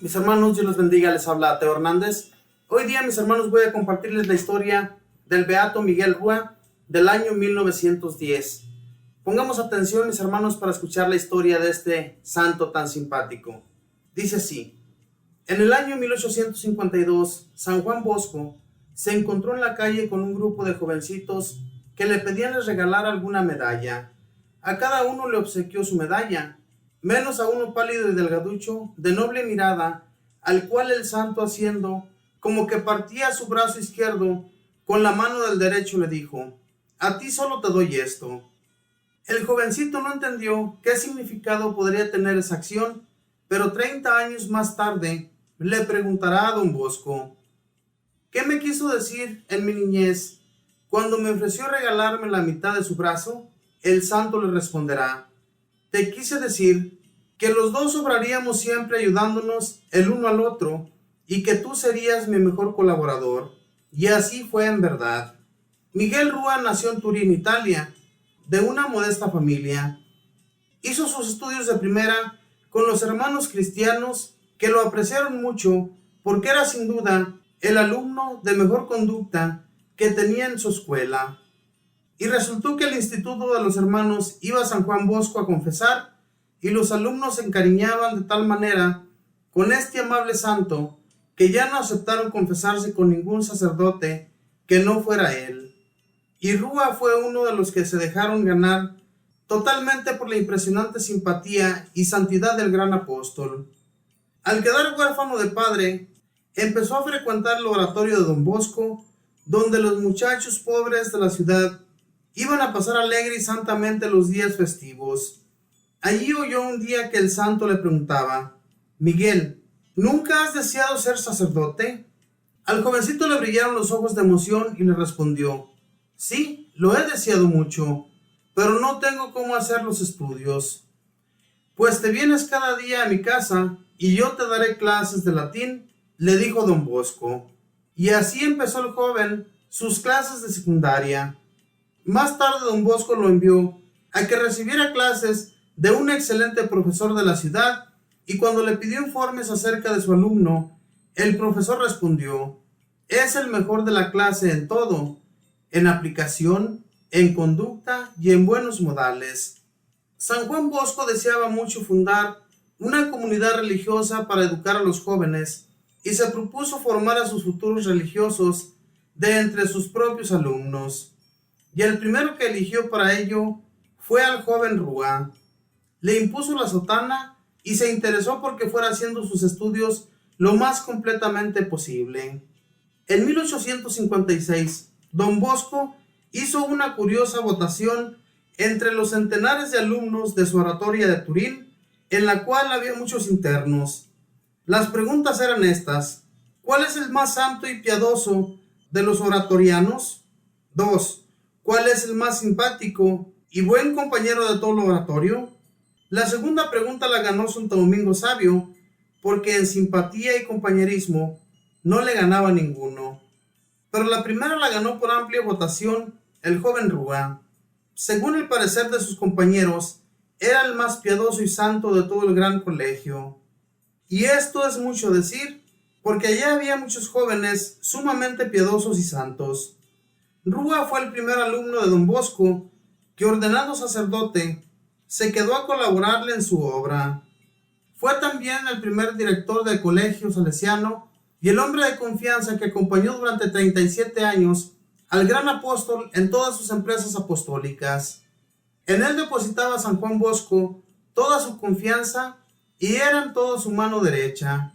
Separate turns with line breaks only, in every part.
Mis hermanos, Dios los bendiga, les habla Teo Hernández. Hoy día, mis hermanos, voy a compartirles la historia del Beato Miguel Rúa del año 1910. Pongamos atención, mis hermanos, para escuchar la historia de este santo tan simpático. Dice así: en el año 1852, San Juan Bosco se encontró en la calle con un grupo de jovencitos que le pedían les regalar alguna medalla. A cada uno le obsequió su medalla, menos a uno pálido y delgaducho, de noble mirada, al cual el santo, haciendo como que partía su brazo izquierdo, con la mano del derecho le dijo: a ti solo te doy esto. El jovencito no entendió qué significado podría tener esa acción, pero 30 años más tarde le preguntará a don Bosco: ¿qué me quiso decir en mi niñez cuando me ofreció regalarme la mitad de su brazo? El santo le responderá: te quise decir que los dos obraríamos siempre ayudándonos el uno al otro y que tú serías mi mejor colaborador. Y así fue en verdad. Miguel Rúa nació en Turín, Italia, de una modesta familia. Hizo sus estudios de primera con los hermanos cristianos, que lo apreciaron mucho porque era sin duda el alumno de mejor conducta que tenía en su escuela. Y resultó que el instituto de los hermanos iba a San Juan Bosco a confesar, y los alumnos se encariñaban de tal manera con este amable santo que ya no aceptaron confesarse con ningún sacerdote que no fuera él. Y Rúa fue uno de los que se dejaron ganar totalmente por la impresionante simpatía y santidad del gran apóstol. Al quedar huérfano de padre, empezó a frecuentar el oratorio de don Bosco, donde los muchachos pobres de la ciudad iban a pasar alegre y santamente los días festivos. Allí oyó un día que el santo le preguntaba: Miguel, ¿nunca has deseado ser sacerdote? Al jovencito le brillaron los ojos de emoción y le respondió: sí, lo he deseado mucho, pero no tengo cómo hacer los estudios. Pues te vienes cada día a mi casa y yo te daré clases de latín, le dijo don Bosco. Y así empezó el joven sus clases de secundaria. Más tarde don Bosco lo envió a que recibiera clases de un excelente profesor de la ciudad, y cuando le pidió informes acerca de su alumno, el profesor respondió: es el mejor de la clase en todo, en aplicación, en conducta y en buenos modales. San Juan Bosco deseaba mucho fundar una comunidad religiosa para educar a los jóvenes, y se propuso formar a sus futuros religiosos de entre sus propios alumnos. Y el primero que eligió para ello fue al joven Rúa. Le impuso la sotana y se interesó porque fuera haciendo sus estudios lo más completamente posible. En 1856, don Bosco hizo una curiosa votación entre los centenares de alumnos de su oratoria de Turín, en la cual había muchos internos. Las preguntas eran estas: ¿cuál es el más santo y piadoso de los oratorianos? 2. ¿Cuál es el más simpático y buen compañero de todo el oratorio? La segunda pregunta la ganó Santo Domingo Sabio, porque en simpatía y compañerismo no le ganaba ninguno. Pero la primera la ganó por amplia votación el joven Rúa. Según el parecer de sus compañeros, era el más piadoso y santo de todo el gran colegio. Y esto es mucho decir, porque allá había muchos jóvenes sumamente piadosos y santos. Rúa fue el primer alumno de don Bosco que, ordenado sacerdote, se quedó a colaborarle en su obra. Fue también el primer director del colegio salesiano y el hombre de confianza que acompañó durante 37 años al gran apóstol en todas sus empresas apostólicas. En él depositaba San Juan Bosco toda su confianza y era en todo su mano derecha.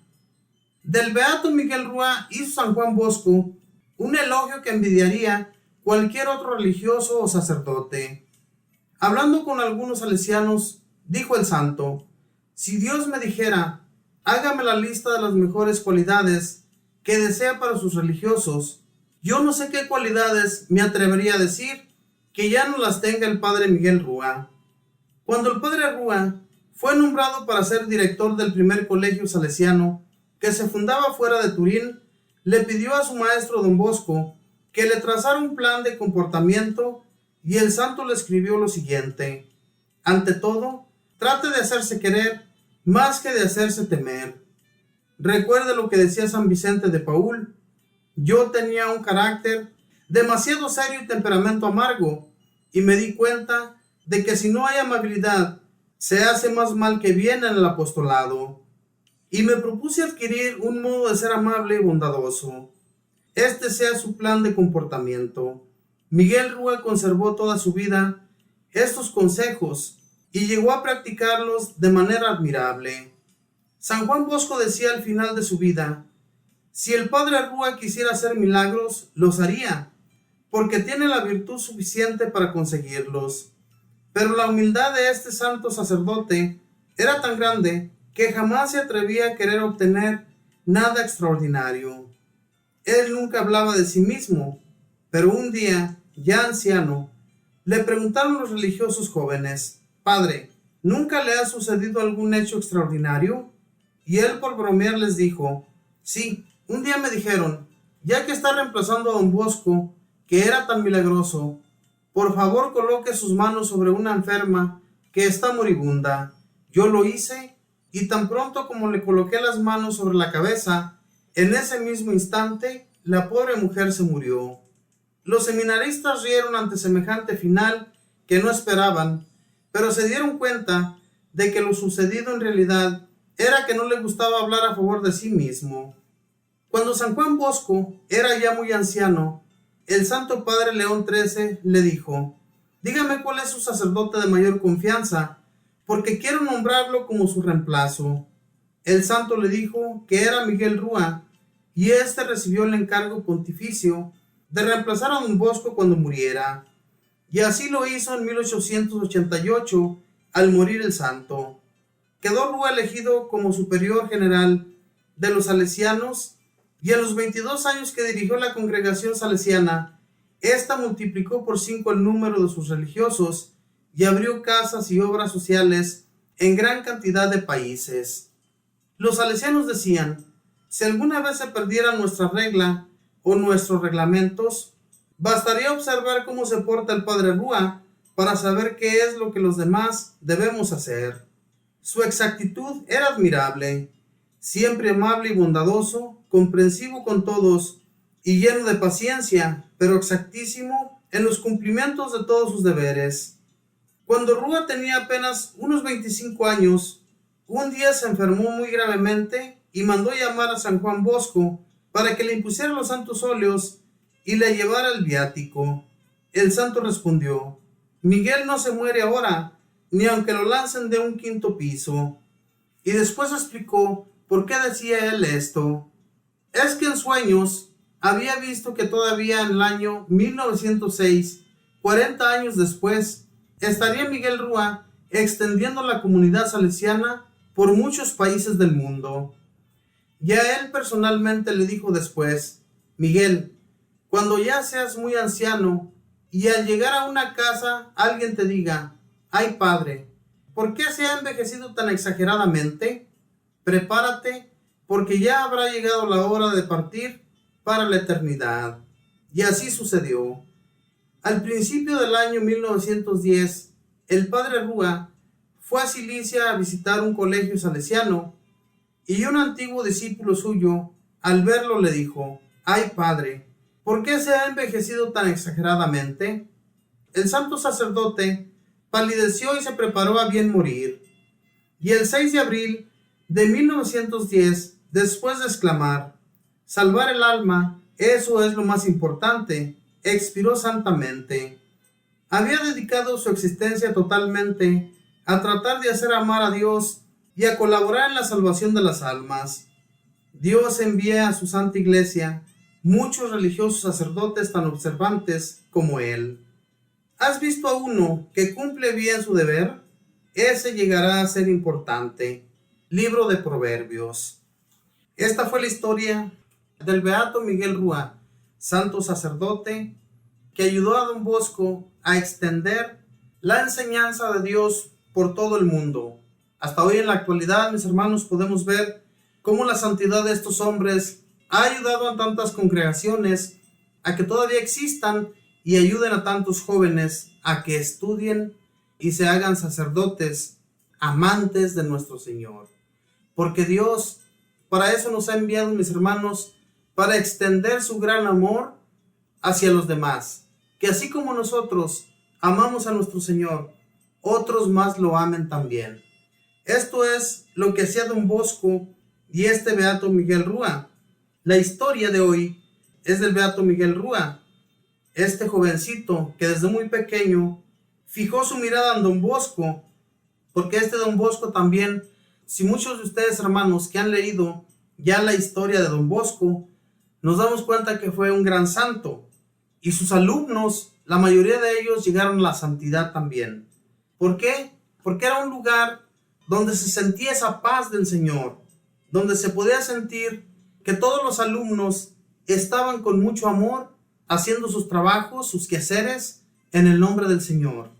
Del Beato Miguel Rúa hizo San Juan Bosco un elogio que envidiaría cualquier otro religioso o sacerdote. Hablando con algunos salesianos, dijo el santo: si Dios me dijera, hágame la lista de las mejores cualidades que desea para sus religiosos, yo no sé qué cualidades me atrevería a decir que ya no las tenga el padre Miguel Rúa. Cuando el padre Rúa fue nombrado para ser director del primer colegio salesiano que se fundaba fuera de Turín, le pidió a su maestro don Bosco que le trazara un plan de comportamiento, y el santo le escribió lo siguiente: ante todo, trate de hacerse querer más que de hacerse temer. Recuerde lo que decía San Vicente de Paúl: yo tenía un carácter demasiado serio y temperamento amargo, y me di cuenta de que si no hay amabilidad, se hace más mal que bien en el apostolado. Y me propuse adquirir un modo de ser amable y bondadoso. Este sea su plan de comportamiento. Miguel Rúa conservó toda su vida estos consejos y llegó a practicarlos de manera admirable. San Juan Bosco decía al final de su vida: si el padre Rúa quisiera hacer milagros, los haría, porque tiene la virtud suficiente para conseguirlos. Pero la humildad de este santo sacerdote era tan grande que jamás se atrevía a querer obtener nada extraordinario. Él nunca hablaba de sí mismo, pero un día, ya anciano, le preguntaron los religiosos jóvenes: Padre, ¿nunca le ha sucedido algún hecho extraordinario? Y él, por bromear, les dijo: sí, un día me dijeron, ya que está reemplazando a don Bosco, que era tan milagroso, por favor coloque sus manos sobre una enferma que está moribunda. Yo lo hice, y tan pronto como le coloqué las manos sobre la cabeza, en ese mismo instante la pobre mujer se murió. Los seminaristas rieron ante semejante final que no esperaban, pero se dieron cuenta de que lo sucedido en realidad era que no le gustaba hablar a favor de sí mismo. Cuando San Juan Bosco era ya muy anciano, el Santo Padre León XIII le dijo: dígame cuál es su sacerdote de mayor confianza, porque quiero nombrarlo como su reemplazo. El santo le dijo que era Miguel Rúa, y éste recibió el encargo pontificio de reemplazar a don Bosco cuando muriera. Y así lo hizo en 1888, al morir el santo. Quedó Rúa elegido como superior general de los salesianos, y en los 22 años que dirigió la congregación salesiana, ésta multiplicó por 5 el número de sus religiosos y abrió casas y obras sociales en gran cantidad de países. Los salesianos decían: si alguna vez se perdiera nuestra regla o nuestros reglamentos, bastaría observar cómo se porta el padre Rúa para saber qué es lo que los demás debemos hacer. Su exactitud era admirable, siempre amable y bondadoso, comprensivo con todos y lleno de paciencia, pero exactísimo en los cumplimientos de todos sus deberes. Cuando Rúa tenía apenas unos 25 años, un día se enfermó muy gravemente y mandó llamar a San Juan Bosco para que le impusiera los santos óleos y le llevara el viático. El santo respondió: Miguel no se muere ahora, ni aunque lo lancen de un 5.º piso. Y después explicó por qué decía él esto. Es que en sueños había visto que todavía en el año 1906, 40 años después, estaría Miguel Rúa extendiendo la comunidad salesiana por muchos países del mundo. Ya él personalmente le dijo después: Miguel, cuando ya seas muy anciano y al llegar a una casa alguien te diga: ay padre, ¿por qué se ha envejecido tan exageradamente? Prepárate, porque ya habrá llegado la hora de partir para la eternidad. Y así sucedió. Al principio del año 1910, el padre Rúa fue a Cilicia a visitar un colegio salesiano, y un antiguo discípulo suyo, al verlo, le dijo: ay padre, ¿por qué se ha envejecido tan exageradamente? El santo sacerdote palideció y se preparó a bien morir. Y el 6 de abril de 1910, después de exclamar: salvar el alma, eso es lo más importante, expiró santamente. Había dedicado su existencia totalmente a tratar de hacer amar a Dios y a colaborar en la salvación de las almas. Dios envía a su santa iglesia muchos religiosos sacerdotes tan observantes como él. ¿Has visto a uno que cumple bien su deber? Ese llegará a ser importante. Libro de Proverbios. Esta fue la historia del beato Miguel Rúa, santo sacerdote, que ayudó a don Bosco a extender la enseñanza de Dios por todo el mundo. Hasta hoy en la actualidad, mis hermanos, podemos ver cómo la santidad de estos hombres ha ayudado a tantas congregaciones a que todavía existan y ayuden a tantos jóvenes a que estudien y se hagan sacerdotes, amantes de nuestro Señor. Porque Dios para eso nos ha enviado, mis hermanos, para extender su gran amor hacia los demás. Que así como nosotros amamos a nuestro Señor, otros más lo amen también. Esto es lo que hacía Don Bosco y este Beato Miguel Rúa. La historia de hoy es del Beato Miguel Rúa, este jovencito que desde muy pequeño fijó su mirada en Don Bosco, porque este Don Bosco también, si muchos de ustedes, hermanos, que han leído ya la historia de Don Bosco, nos damos cuenta que fue un gran santo, y sus alumnos, la mayoría de ellos llegaron a la santidad también. ¿Por qué? Porque era un lugar donde se sentía esa paz del Señor, donde se podía sentir que todos los alumnos estaban con mucho amor haciendo sus trabajos, sus quehaceres en el nombre del Señor.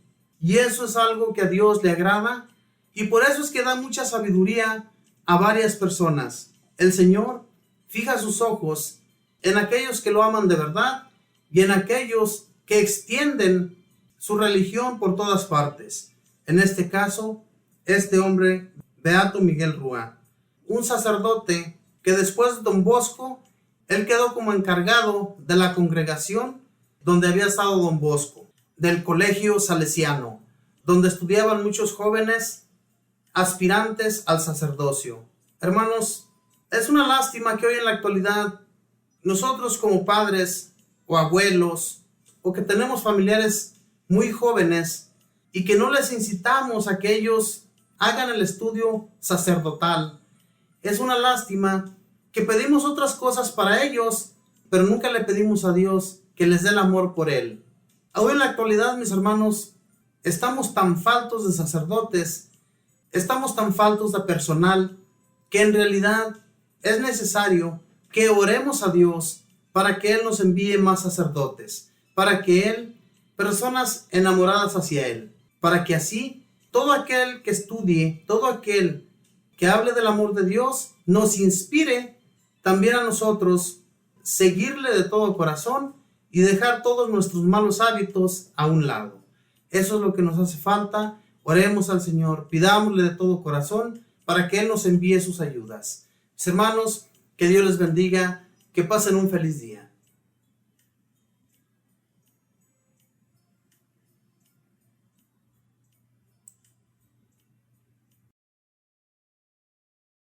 Y eso es algo que a Dios le agrada, y por eso es que da mucha sabiduría a varias personas. El Señor fija sus ojos en aquellos que lo aman de verdad y en aquellos que extienden su religión por todas partes. En este caso, este hombre, Beato Miguel Rúa, un sacerdote que después de Don Bosco, él quedó como encargado de la congregación donde había estado Don Bosco, del colegio salesiano, donde estudiaban muchos jóvenes aspirantes al sacerdocio. Hermanos, es una lástima que hoy en la actualidad nosotros como padres o abuelos o que tenemos familiares muy jóvenes y que no les incitamos a que ellos hagan el estudio sacerdotal. Es una lástima que pedimos otras cosas para ellos, pero nunca le pedimos a Dios que les dé el amor por Él. Hoy en la actualidad, mis hermanos, estamos tan faltos de sacerdotes, estamos tan faltos de personal, que en realidad es necesario que oremos a Dios para que Él nos envíe más sacerdotes, para que Él, personas enamoradas hacia Él, para que así todo aquel que estudie, todo aquel que hable del amor de Dios, nos inspire también a nosotros seguirle de todo corazón y dejar todos nuestros malos hábitos a un lado. Eso es lo que nos hace falta. Oremos al Señor, pidámosle de todo corazón para que Él nos envíe sus ayudas. Mis hermanos, que Dios les bendiga, que pasen un feliz día.